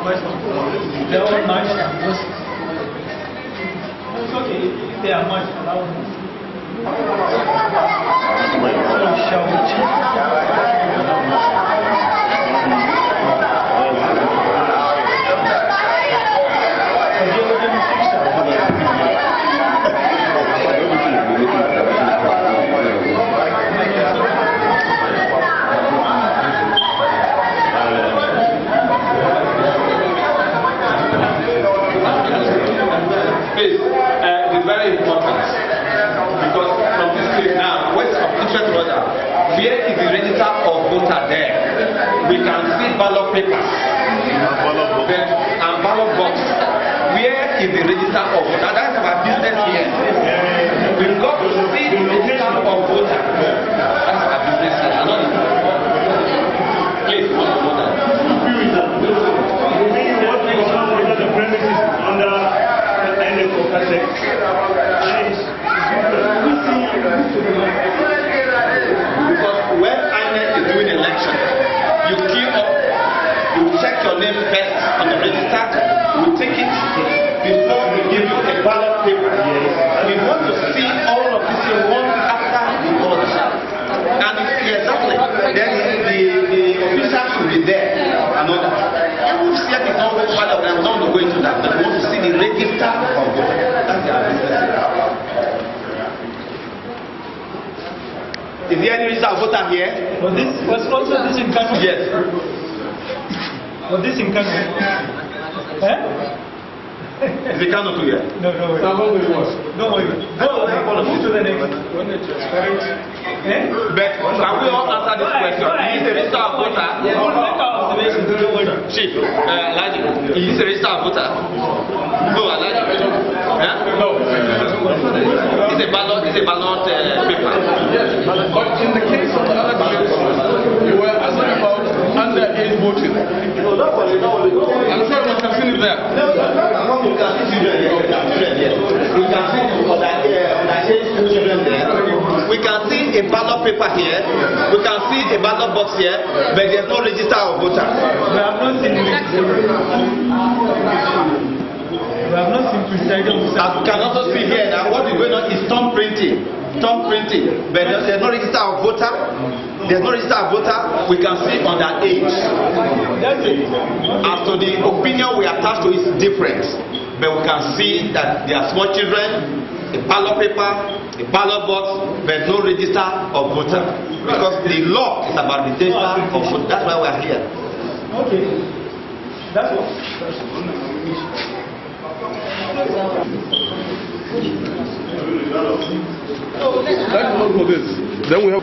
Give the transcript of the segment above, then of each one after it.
They all match. It's okay if they are matched. Allow them. Shall we It's very important because from this place now, what's of interest brother, where is the register of voter there? We can see ballot papers and ballot box. Where is the register of voter? That's our business here. We've got to see the register of voter. That's our business here. Please, voter. The premises under because when INEC is doing election, you queue up, you check your name first on the register, we take it before we give you a ballot paper. We want to see all of this one after the other. And exactly, then the official should be there and all that. And we've said it's not part of them, not going to that, but we want to see the register of voters. That's the business. Is there any register of voter here? Was also this in Kano? Yes. Was this in Kano? Eh? Is the Kano too here? No, no, wait. No, wait. Move to the next. Eh? But can we all answer this question? Is the register of voter? We'll make our observations. Don't worry. Chief, Alledged, is the register of voter? No, Alledged. Yeah? No. It's a ballot paper. Yes, but in the case of the other cases, you were asking about underage voting. I'm sure you have seen it there. You can see children here. You can see underage children there. We can see a ballot paper here. We can see a ballot box here, but there's no register of voter. We have not seen it. We have not seen presiding. I can also see here that what is going on is thumb printing. But there's no register of voter. There's no register of voter. We can see underage. That's it. As to the opinion we attach to is different. But we can see that there are small children, a ballot paper, a ballot box, but no register of voter. Because the law is about the register of voter. That's why we are here. Okay. That's what. Let's look for this. Then we have.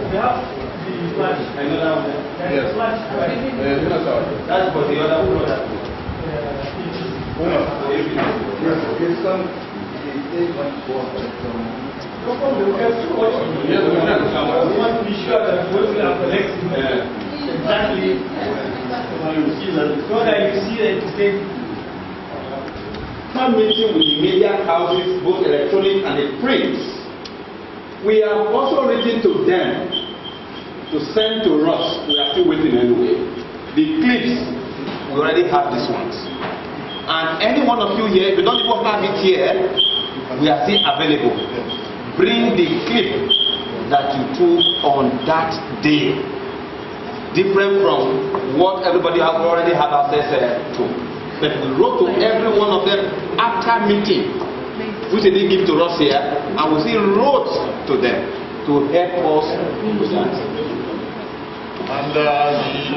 We have the flash. I know that one. Yes. Flash. That's for the other product. We want to be sure that what we are collecting exactly so that you see that it's the Meeting with the media houses, both electronic and the print. We have also written to them to send to us. We are still waiting anyway. The clips, we already have these ones. And any one of you here, if you don't even have it here, we are still available. Bring the clip that you took on that day. Different from what everybody have already have access to. But we wrote to every one of them after meeting, which they didn't give to us here, and we still wrote to them to help us with that. And the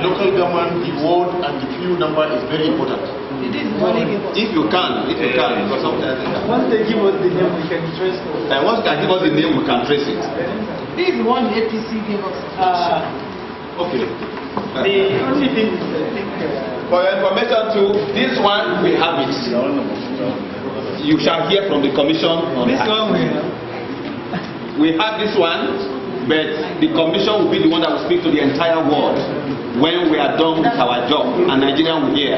local government, the ward and the few number is very important. If you can, because sometimes once they give us the name, we can trace it. And once they give us the name, we can trace it. This is one APC gave us. Okay. The only thing is for your information too, this one we have it. You shall hear from the commission on this that. one We have this one, but the commission will be the one that will speak to the entire world when we are done with our job, and Nigeria will hear.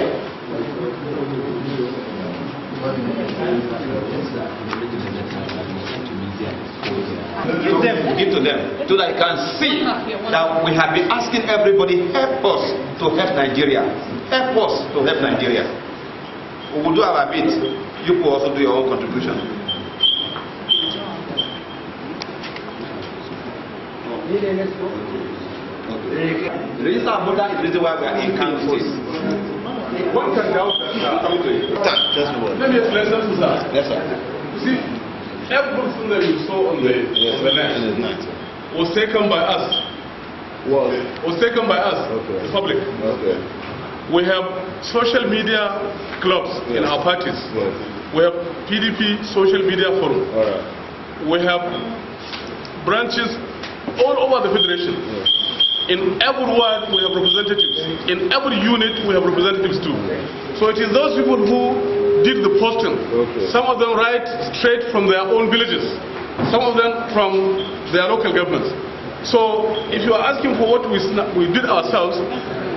Give to them so that you can see that we have been asking everybody, help us to help Nigeria. Help us to help Nigeria. We will do our bit. You will also do your own contribution. The register of voters is the reason why we are in Kano State. One can doubt that coming to it. Let me explain something, sir. Yes, sir. You see, everything that you saw on the net was taken by us. Was taken by us, the public. We have social media clubs in our parties. We have PDP social media forum. We have branches all over the federation. In every ward we have representatives. In every unit we have representatives too. So it is those people who did the posting. Some of them write straight from their own villages. Some of them from their local governments. So if you are asking for what we did ourselves,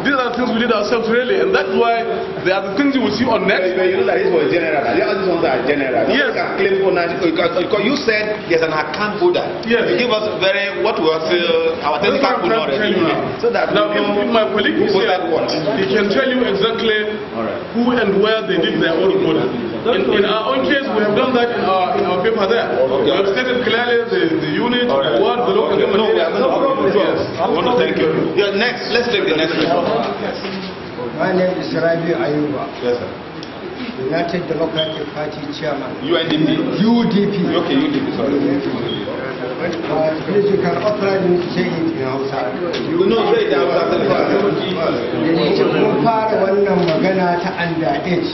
these are the things we did ourselves really, and that's why there are the things you will see on net. But you know that this was general. The other ones are general. Yes. Can claim for because you said there's an account holder. Yes. You give us what was our technical code already. So that now, if my colleague is here, he can tell you exactly who and where they did their own voting. In our own case, we have done that in our paper there. We have stated clearly the unit, the ward, the local government. No, we have no problem. Yes. I want to thank you. Yeah, next, let's take the next one. My name is Rabi Ayuba. Yes, sir. United Democratic Party Chairman. UNDP. UDP. Okay, UDP, sorry. Please, you can authorize me to say it in Hausa. You know, say it after the Mun fara wannan magana ta underage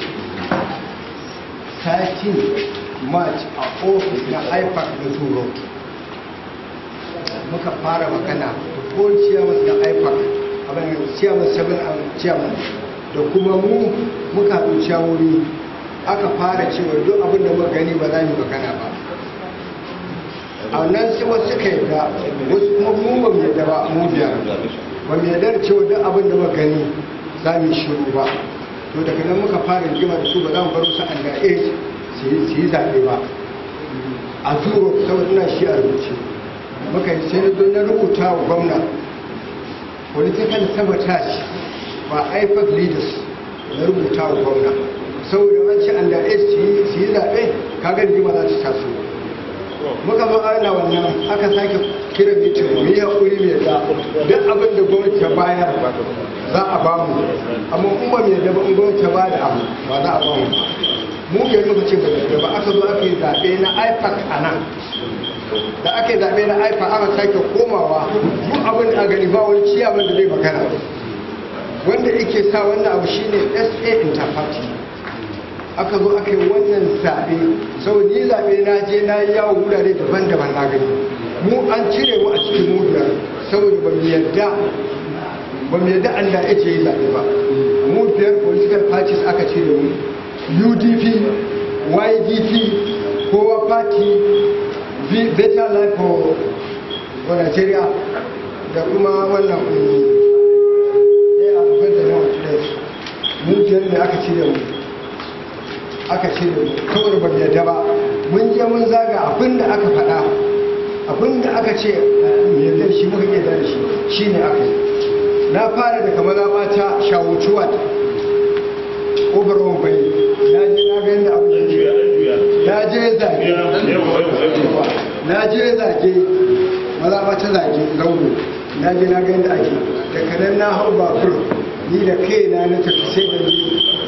13 March a ofis na IPAC na Turo. Muka fara magana da ko chairman da IPAC, abin chairman 7 chairman da kuma mu muka haɗu wuri aka fara cewa duk abin da muka gani ba za mu magana ba. A nan sai wasu suka yarda, wasu kuma mu ba mu yarda ba, mu biyar ba mu yarda cewa duk abin da muka gani za mu shiru ba. To daga nan muka fara rigima da su, ba za mu bar su underage su yi zaɓe ba a Turo, saboda ina shi a rubuce. Muka yi sai don na rubuta wa gwamna political sabotage ba IPAC leaders, na rubuta wa gwamna saboda wancan underage su yi zaɓe, kaga rigima za ta taso. Muka zo ana wannan aka sake kira mitin mu yi haƙuri mai da duk abin da gwamnati ta bayar za a ba mu, amma in ba mai da ba in gwamnati ta ba da abu ba za a ba mu. Mu biyar muka ce ba aka zo aka yi zaɓe na IPAC a nan. Da aka yi zaɓe na IPAC aka sake komawa duk abin da a gani ba wani ciyaman da zai magana. Wanda yake sa wannan abu shine SA Interparty. Aka zo aka yi wannan zaɓe, sau ni zaɓe na je na yi yawon wurare daban-daban na gani. Mu an cire mu a cikin mu biyar saboda ba mu yadda an da ake yi zaɓe ba. Mu biyar political parties aka cire mu, UDP, YDP, Kowa Party, Better Life for Nigeria, da kuma wannan mu biyar ne aka cire mu. Kawai ba mu yadda ba. Mun je mun zaga abinda aka faɗa, abinda aka ce yadda shi muka iya da shi ne aka yi. Na fara da kamar mata shawucuwa overall bai, na je na ga yadda abu na je zage maza mata zage zaune, na je na ga yadda ake. Daga nan na hau babur ni da kai na tafi sai da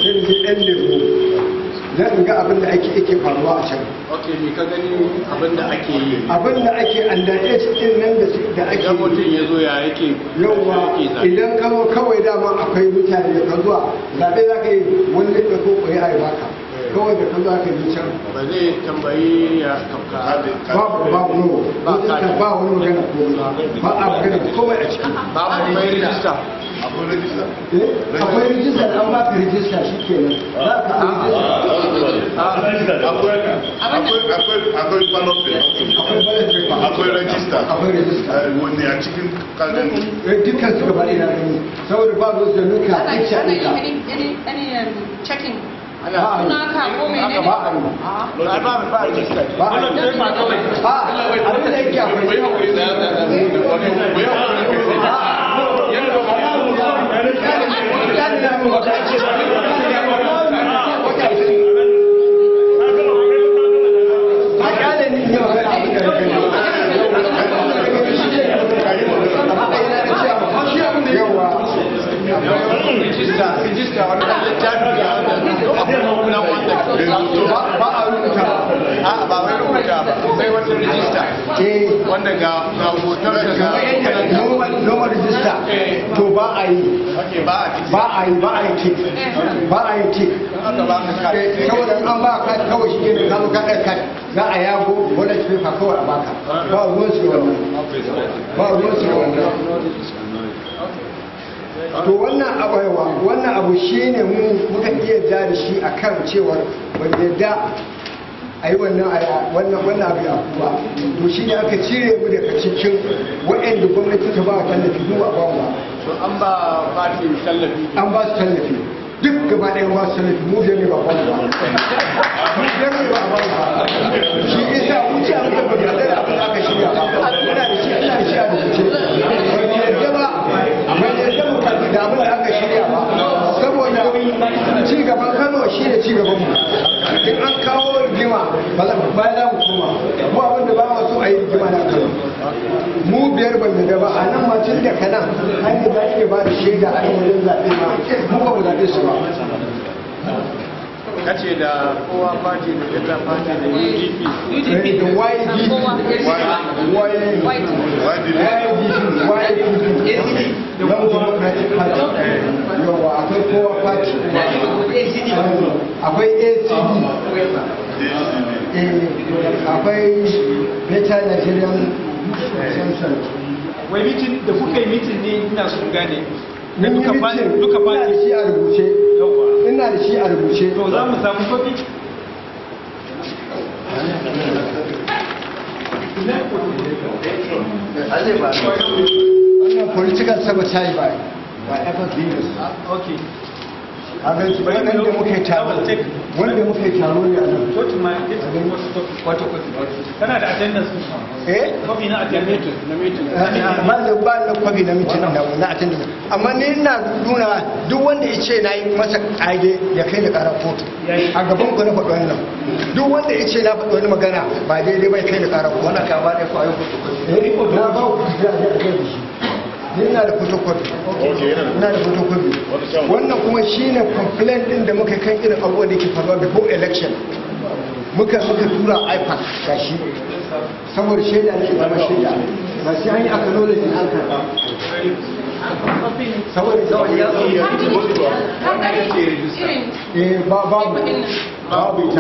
je ɗan lemo na in ga abin da ake faruwa a can. Ok, me ka gani abin da ake yi? Abin da ake underage din nan da ake yi. Mutum ya zo ya yake. Yawwa, idan kawai dama akwai mutane da ka zuwa zaɓe za ka yi wani da ko koyi a yi baka. Kawai da ka zuwa ka yi can. Ba zai tambayi ya kamka. Babu ba wani magana ko ba a magana komai a ciki. Babu mai rijista. Akwai rijista da an baka rijista shi kenan. Za ka akwai ballot paper. akwai rajista. Akwai rajista. Wanda a cikin kalin. Dukkan su gaba ɗaya ne. Saboda ba su da nuka Ana ɗin shaɗi ka. any checking. Ba a yi. Suna ka ko menene? Ba a yi. Ba rajista. Ba a yi. Wannan paper kawai. Abin da yake akwai. Bai haƙuri da wanda ga hoton normal register to ba a yi ba a yi tik saboda an ba ka kawai shi ne ka ka kai za a yago wanda ke fa kawai a baka ba ruwan su wannan ba ruwan su wannan to wannan abu shine mu muka iya ja da shi akan cewar ban yadda a yi wannan abu ya ba to shi ne aka cire mu daga cikin waɗanda gwamnati ta ba tallafi mu ba ba to an ba fati tallafi an ba su tallafi duk gaba ɗaya ba su tallafi mu da ne ba ba mu da ne ba ba shi isa mu ci abin da ba da abin da aka shirya ba ina da shi a rubuce ban yadda ba mu tafi da abin da aka shirya ba saboda ci gaban Kano shi ne ci gaban mu in an kawo rigima ba za mu koma mu abin da ba ma so a yi rigima na Kano mu biyar ban da ba a nan ma tun da kanan an yi za iya ba da shaida a yi wajen zaɓe ma mu ba mu zaɓe su ba kace da kowa fati da ita fati da UDP da yawa akwai kowa party akwai ACD akwai Better Nigerian Central. Wai mitin da kuka yi mitin ne ina sun gane da Mun yi duka mitin, duka ina da shi a rubuce. Ina da shi a rubuce. to za mu samu kofi Wannan political sabotage ba ever business. okay Wanda muke taro ne a nan. to ma wato kana da attendance kofi na attendance na meeting ba da kwabi na mitin na attendance amma ni ina nuna duk wanda ya ce na yi masa ƙage ya kai da ƙarar kotu a gaban ku na faɗi wannan duk wanda ya ce na faɗi wani magana ba daidai bai kai da ƙarar kotu wannan ka ba da kwayo kotu na ba ku da shi ni ina da photocopy wannan kuma shine complaint din da muka kan irin abubuwan da ke faruwa before election muka tura iPad gashi saboda shaida ne zama shaida ba sai an yi acknowledge an karba saboda babu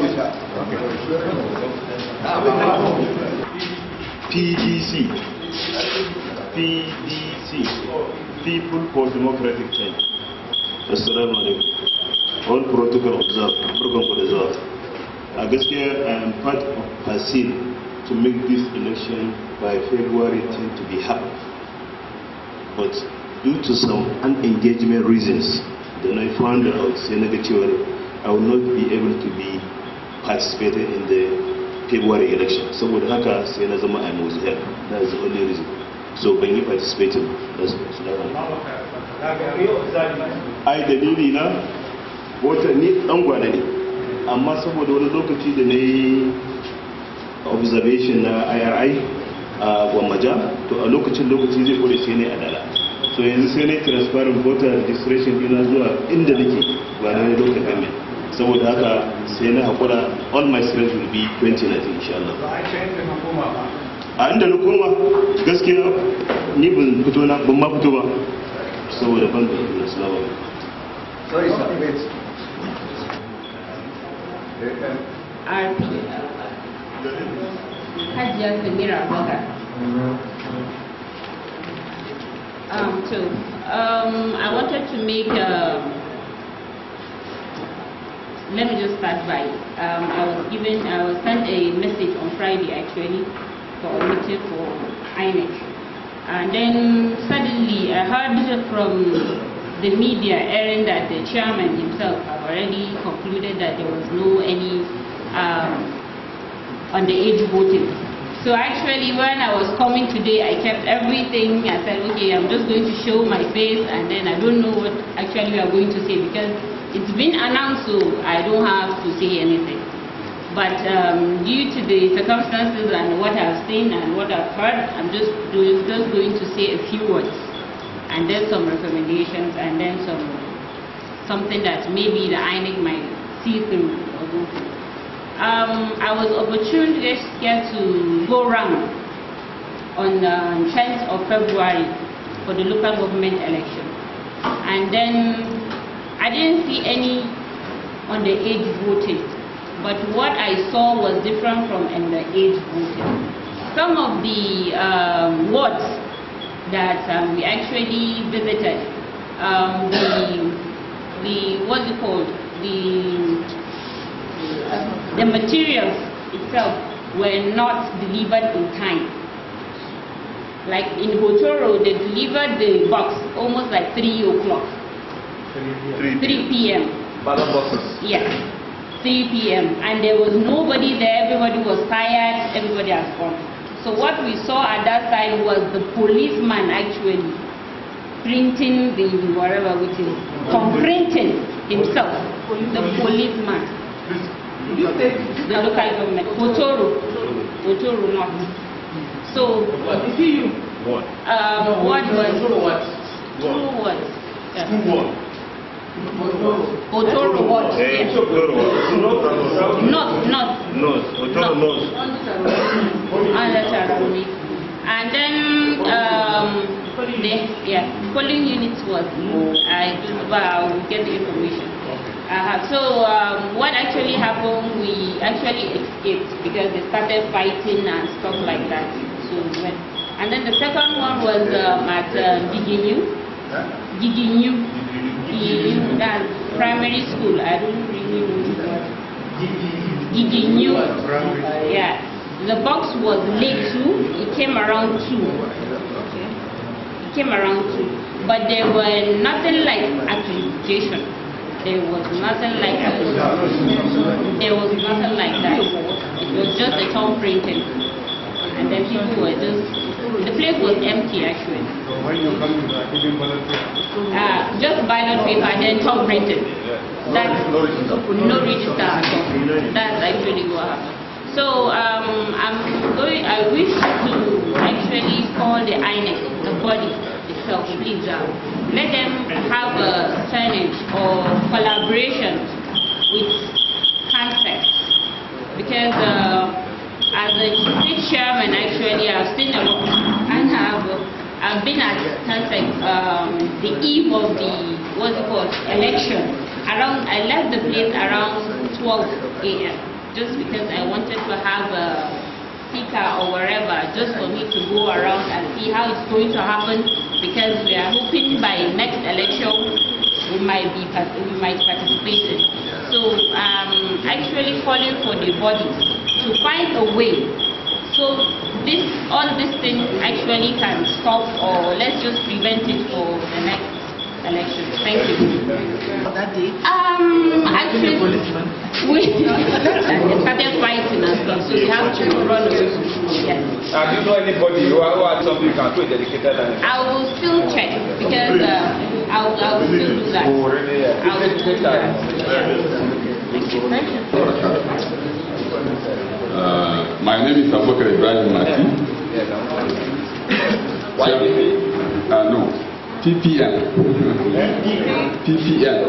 ita PDC, People for Democratic Change. Assalamu alaikum. All protocol observed, program for result. Gaskiya I am part of Fasil to make this election by February 10 to be held. But due to some unengagement reasons, then I found out negatively I will not be able to be participating in the February election. So with haka sai na zama I was here. That is the only reason. So when you participating, that's ai dalili na wata ni dan gwana ne amma saboda wani lokaci da nayi observation na IRI a Gwammaja to a lokaci zai kore sai ne adala. So yanzu sai ne transparent voter registration dina zuwa inda nake ba na lokacin government. Saboda haka sai na hakura all my strength will be 2019 insha Allah. A inda na koma gaskiya ni ban ma fito ba saboda ban da Islama. sorry sir Hajiya Samira Abubakar. I wanted to make let me just start by, I was sent a message on Friday actually for a meeting for INEC. And then suddenly I heard from the media airing that the chairman himself have already concluded that there was no any underage voting. So actually when I was coming today, I kept everything. I said, okay, I'm just going to show my face, and then I don't know what actually we are going to say, because it's been announced, so I don't have to say anything. But due to the circumstances and what I've seen and what I've heard, I'm just going to say a few words, and then some recommendations, and then something that maybe the INEC might see through or go through. I was opportune this year to go around on the 10th of February for the local government election, and then I didn't see any underage voting. But what I saw was different from underage voting. Some of the wards that we actually visited, what's it called? The materials itself were not delivered in time. Like in Hotoro, they delivered the box almost like 3 o'clock. 3 p.m. Ballot boxes. Yes. 3 p.m. and there was nobody there. Everybody was tired, everybody has gone. So what we saw at that time was the policeman actually printing the whatever, which is printing himself, the policeman, the local government, Hotoro not. So What is you? what was Hotoro what? Yes. And then polling units was I will get the information. So what actually happened? We actually escaped because they started fighting and stuff like that. So and then the second one was at Giginyu. That's primary school. I don't really know what. Giginyu. Yeah. The box was late too. It came around 2. Okay. It came around 2. But there were nothing like accusation. There was nothing like accusation. There was nothing like that. It was just a thumb printing. And then people were just, the place was empty actually. So when you come to the giving ballot paper? Just ballot paper and then thumb printed. That's no register at all. That's actually what happened. So I wish to actually call the INEC, the body itself, please let them have a signage or collaboration with context, because as a state chairman, actually, I've seen a lot, and I've been at Kansas the eve of the election. I left the place around 12 a.m. just because I wanted to have a speaker or wherever, just for me to go around and see how it's going to happen, because we are hoping by next election we might participate in. So actually calling for the body to find a way so all these things actually can stop, or let's just prevent it for the next election. Thank you. That day? Actually, we started fighting and stuff, so we have to run away. Yes. Do you know anybody who had something you can do dedicated? I will still check, because I will still do that. I will still do that. Thank you. My name is Abubakar Ibrahim Mati. No, PPN. PPN.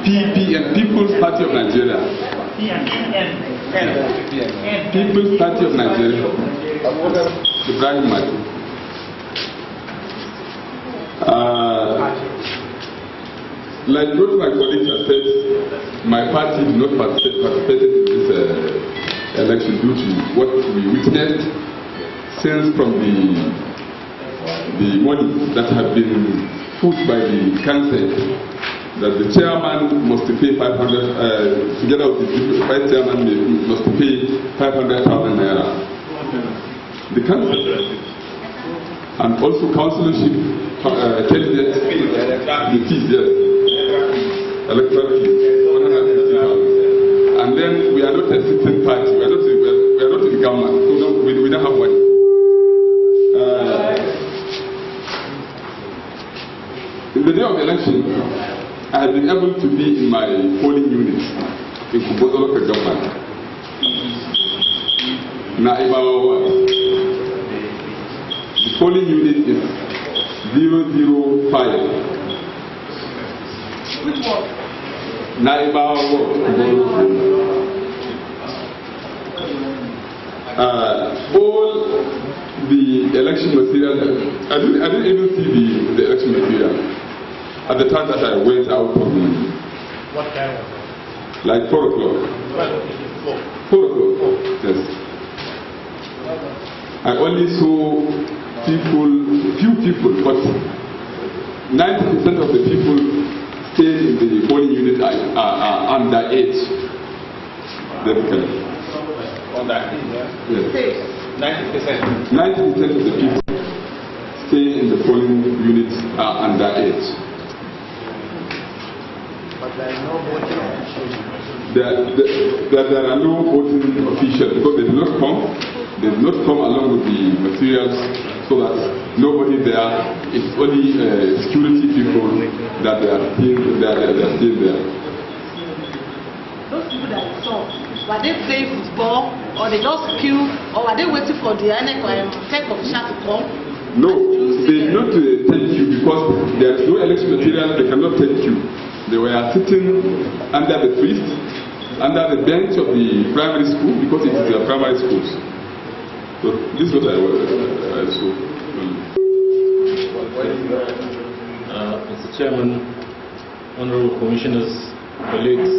PPN, People's Party of Nigeria. People's Party of Nigeria. Ibrahim Mati. Like both my colleagues have said, my party did not participate in this election due to what we witnessed since from the money that have been put by the council that the chairman must pay 500, together with the vice chairman must pay 500,000 naira. The council. And also councillorship candidates, the fees, yes. Electoral fees, 150,000. And then we are not a sitting party, we are not in the government, so we don't have money. In the day of election, I have been able to be in my polling unit in Kubozo local government. The polling unit is 005. Which one? All the election material, I didn't even see the election material at the time that I went out from the... What time? Like 4 o'clock. 4 o'clock, yes. I only saw few people, but 90% of the people staying in the polling unit are underage. Underage, yes. 90%. 90% of the people staying in the polling units are underage. But there is no voting officials. There are no voting officials because they did not come. They did not come along with the materials, so that nobody there. It's only security people that they are still there. Those people that you saw, were they playing football, or they just queue, or were they waiting for the tech official to come? No, they did not take you because there is no election material. They cannot take you. They were sitting under the priest, under the bench of the primary school, because it is their primary schools. So this is what I saw. Mr. Chairman, honorable commissioners, colleagues,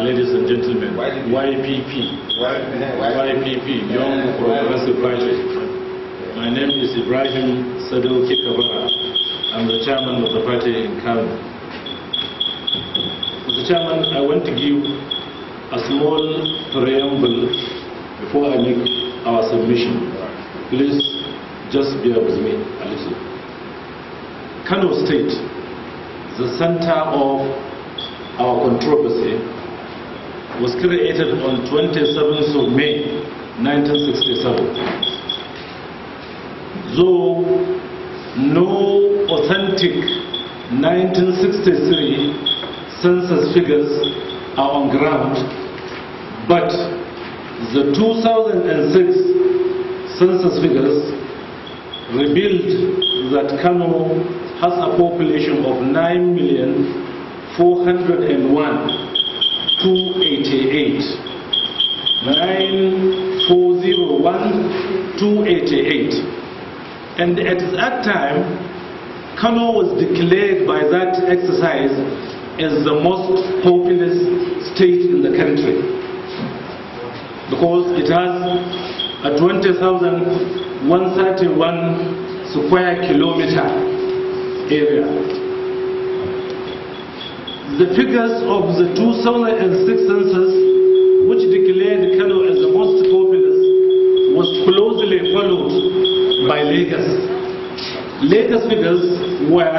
ladies and gentlemen, YPP, Young Progressive Party. My name is Ibrahim Sadou Kikabara. I'm the chairman of the party in Kano. Mr. Chairman, I want to give a small preamble before I make our submission. Please just bear with me a little. Kano State, the center of our controversy, was created on 27th of May 1967. Though no authentic 1963 census figures are on ground, but the 2006 census figures revealed that Kano has a population of 9,401,288. 9,401,288. And at that time, Kano was declared by that exercise as the most populous state in the country, because it has a 20,131 square kilometer area. The figures of the 2006 census, which declared Kano as the most populous, was closely followed by Lagos. Lagos figures were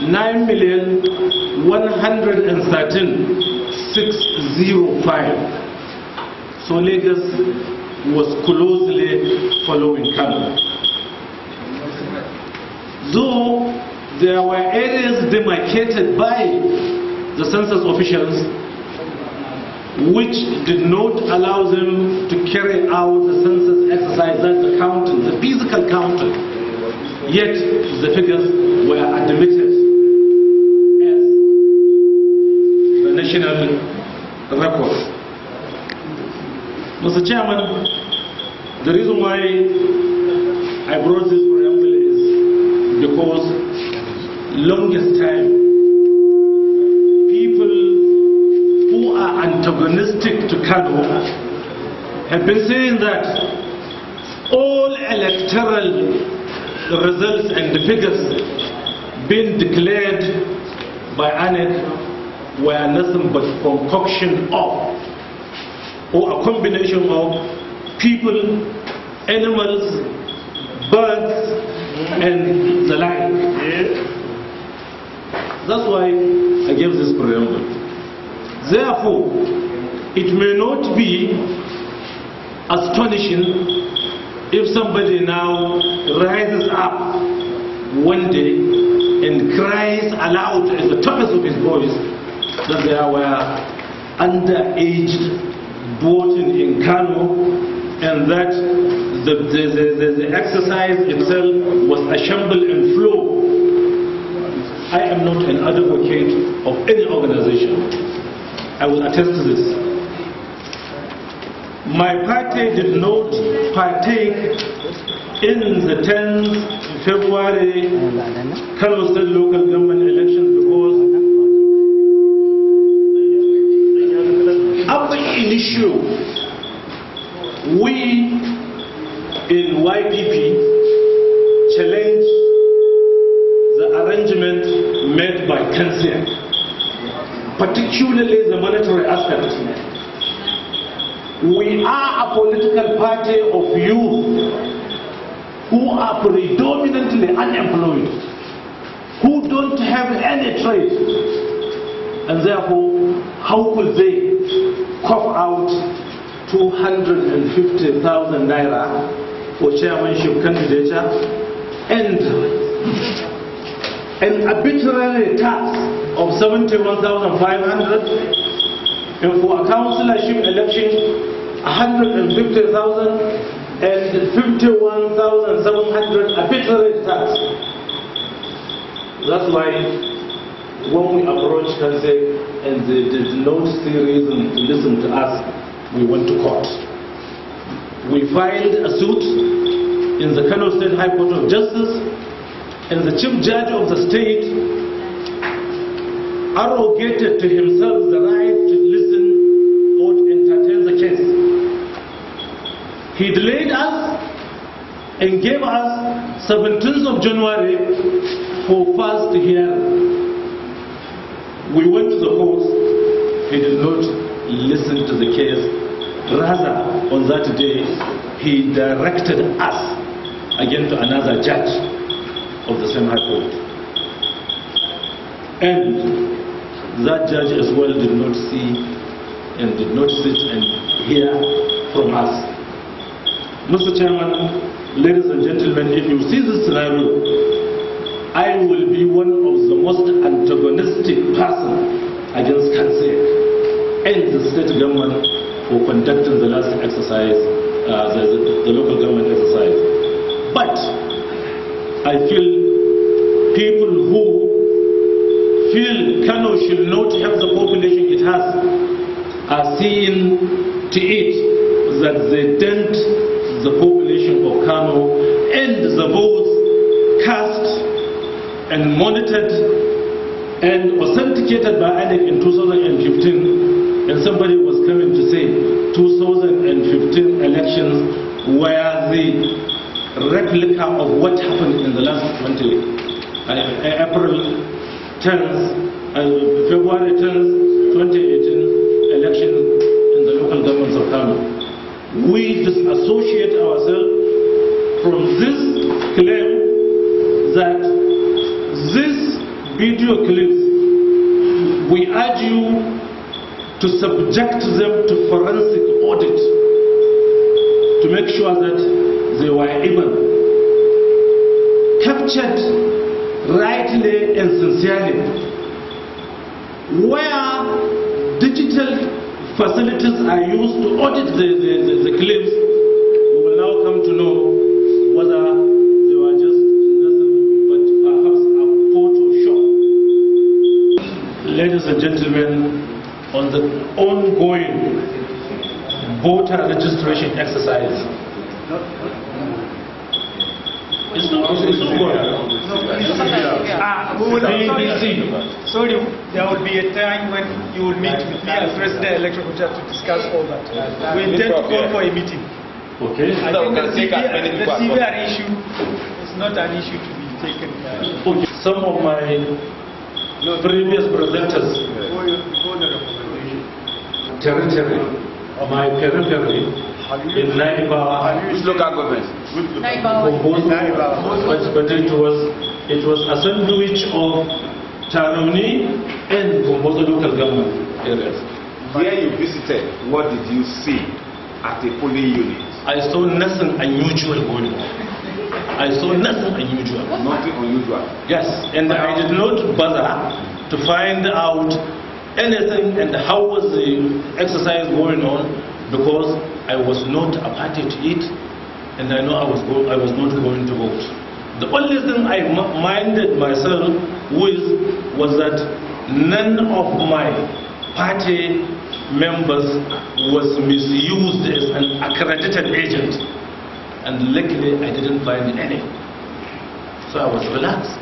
9,113,605. So Lagos was closely following Kano. Though there were areas demarcated by the census officials which did not allow them to carry out the census exercise, that's the counting, the physical counting, yet the figures were admitted as the national record. Mr. Chairman, the reason why I brought this preamble is because longest time people who are antagonistic to Kano have been saying that all electoral results and the figures being declared by ANEC were nothing but concoction of, or a combination of people, animals, birds, and the like. That's why I gave this preamble. Therefore, it may not be astonishing if somebody now rises up one day and cries aloud at the top of his voice that there were underaged voting in Kano, and that the exercise itself was a shamble and flow. I am not an advocate of any organization. I will attest to this. My party did not partake in the 10th February Kano State local government elections because ab initio we in YPP challenged the arrangement made by Kansia, particularly the monetary aspect. We are a political party of youth who are predominantly unemployed, who don't have any trade, and therefore, how could they cough out 250,000 naira for chairmanship candidature and an arbitrary tax of 71,500, and for a councillorship election 150,000 and 51,700 arbitrary tax. That's why when we approached Kanse and they did not see reason to listen to us, we went to court. We filed a suit in the Kano State High Court of Justice, and the Chief Judge of the state arrogated to himself the right to listen or to entertain the case. He delayed us and gave us 17th of January for first hearing. We went to the court. He did not listen to the case. Rather, on that day, he directed us again to another judge of the same High Court. And that judge as well did not see and did not sit and hear from us. Mr. Chairman, ladies and gentlemen, if you see this scenario, I will be one of the most antagonistic person against Kanse and the state government for conducting the last exercise, the local government exercise. But I feel people who feel Kano should not have the population it has are seeing to it that they dent the population of Kano and the votes cast and monitored and authenticated by ANEC in 2015, and somebody was coming to say 2015 elections were the replica of what happened in the last April 10th and February 10th, 2018 election in the local governments of Kano. We disassociate ourselves from this claim that these video clips, we urge you to subject them to forensic audit to make sure that they were even captured rightly and sincerely. Where digital facilities are used to audit the clips, we will now come to know whether they were just nothing but perhaps a Photoshop. Ladies and gentlemen, on the ongoing voter registration exercise, it's not Sorry, there will be a time when you will meet with me as President Electoral Commission to discuss all that. We intend to call for a meeting. Okay. I think the CVR issue is not an issue to be taken. Okay. Some of my previous presenters, territory, my periphery in Naiba. Which local government? But it was a sandwich of Taroni and Gombozo local government areas. Where you visited, what did you see at a polling unit? I saw nothing unusual going on. I saw nothing unusual. Nothing unusual? Yes, and I did not bother to find out anything and how was the exercise going on, because I was not a party to it, and I know I was not going to vote. The only thing I minded myself with was that none of my party members was misused as an accredited agent, and luckily I didn't find any, so I was relaxed.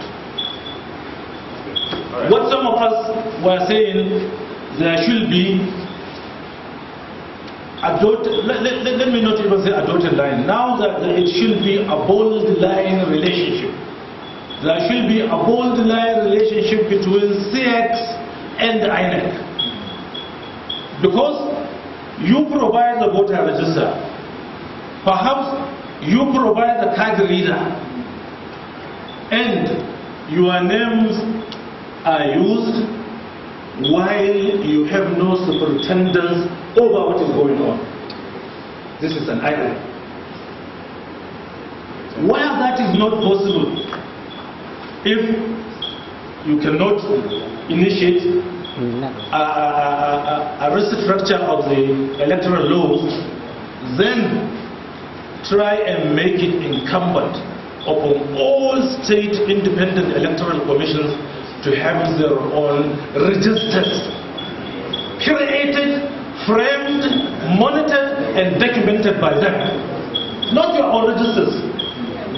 What some of us were saying, there should be a dotted, let me not even say a dotted line, now that it should be a bold line relationship. There should be a bold line relationship between CX and INEC. Because you provide the voter register, perhaps you provide the card reader, and your names are used while you have no superintendence over what is going on. This is an irony. Where that is not possible, if you cannot initiate a restructure of the electoral laws, then try and make it incumbent upon all state independent electoral commissions to have their own registers created, framed, monitored and documented by them. Not your own registers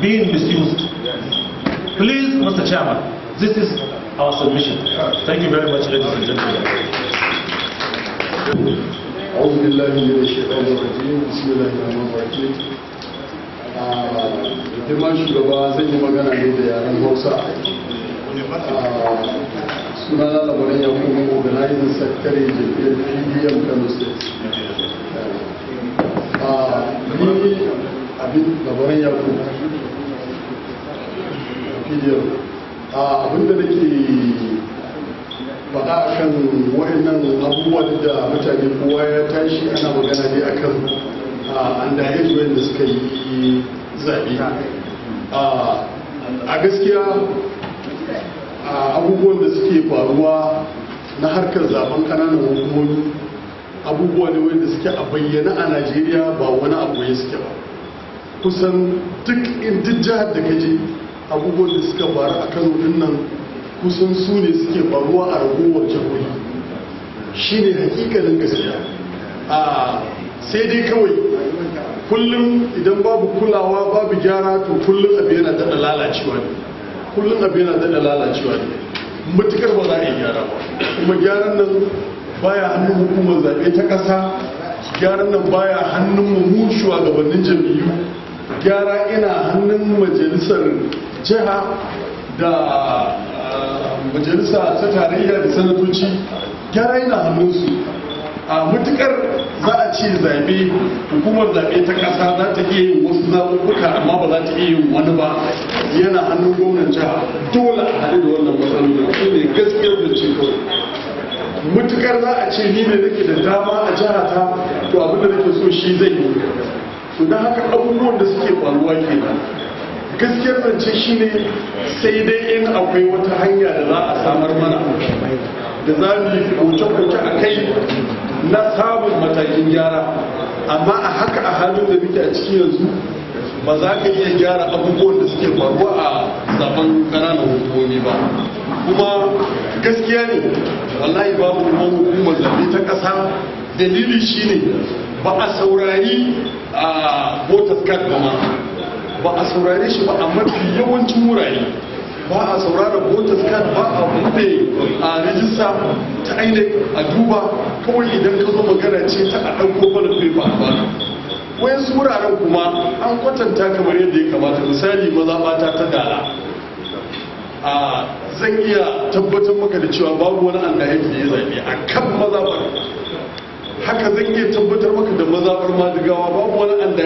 being misused. Please, Mr. Chairman, this is our submission. Thank you very much, ladies and gentlemen. أعوذ بالله من الشيطان الرجيم بسم الله الرحمن الرحيم. Girman shugaba zai yi magana ne da yaren Hausa. Sunana Labaran Yakubu, organizing secretary jam'iyyar PDM Kano State. Ni abin Labaran Yakubu PDM. Abinda nake faɗa akan waɗannan abubuwan da mutane kowa ya tashi ana magana ne akan underage wanda suka yi zaɓe. A gaskiya abubuwan da suke faruwa na harkar zaben ƙananan hukumomi abubuwa ne wanda suke a bayyana a Najeriya, ba wani abu ya suke ba. Kusan duk jihar da kaje abubuwan da suka faru a Kano din nan kusan su ne suke faruwa a ragowar jihohi. Shi ne hakikalin gaskiya. Sai dai kawai kullum idan babu kulawa babu gyara to kullum abu yana daɗa lalacewa ne. Kullum abu yana daɗa lalacewa ne. Matukar ba za a yi gyara ba. Kuma gyaran nan baya hannun hukumar zaɓe ta ƙasa, gyaran nan baya hannun mu shugabannin jam'iyyu, gyara ina hannun majalisar jiha da majalisa ta tarayya da sanatoci, gyara yana hannunsu. A matukar za a ce zaɓe, hukumar zaɓe ta ƙasa za ta iya yin wasu zaɓuɓɓuka amma ba za ta iya yin wani ba, yana hannun gwamnan jiha. Dole a haɗu da wannan matsalolin, su ne gaskiyar da ce kawai. Matukar za a ce ni ne nake da dama a jihata, to abin da nake so shi zai yi. To don haka abubuwan da suke faruwa kenan. Gaskiyar zance shi ne sai dai in akwai wata hanya da za a samar mana da za mu yi koce-koce a kai na samun matakin gyara, amma a haka a halin da muke a ciki yanzu ba za ka iya gyara abubuwan da suke faruwa a zaben ƙananan hukumomi ba. Kuma gaskiya ne wallahi babu kuma hukumar zaɓe ta ƙasa. Dalili shine ba a saurari a voters card ba a saurare shi ba a mafi yawancin wurare. Ba a saurara voters card, ba a buɗe a rijista ta ainihin a duba, kawai idan ka zo magana ce ta a ɗauko bala paper a baka. Wayansu wuraren kuma an kwatanta kamar yadda ya kamata. Misali mazaɓata ta Dala, zan iya tabbatar maka da cewa babu wani anda yake ya zaɓe a kan mazaɓar. Haka zan iya tabbatar maka da mazaɓar Madigawa babu wani anda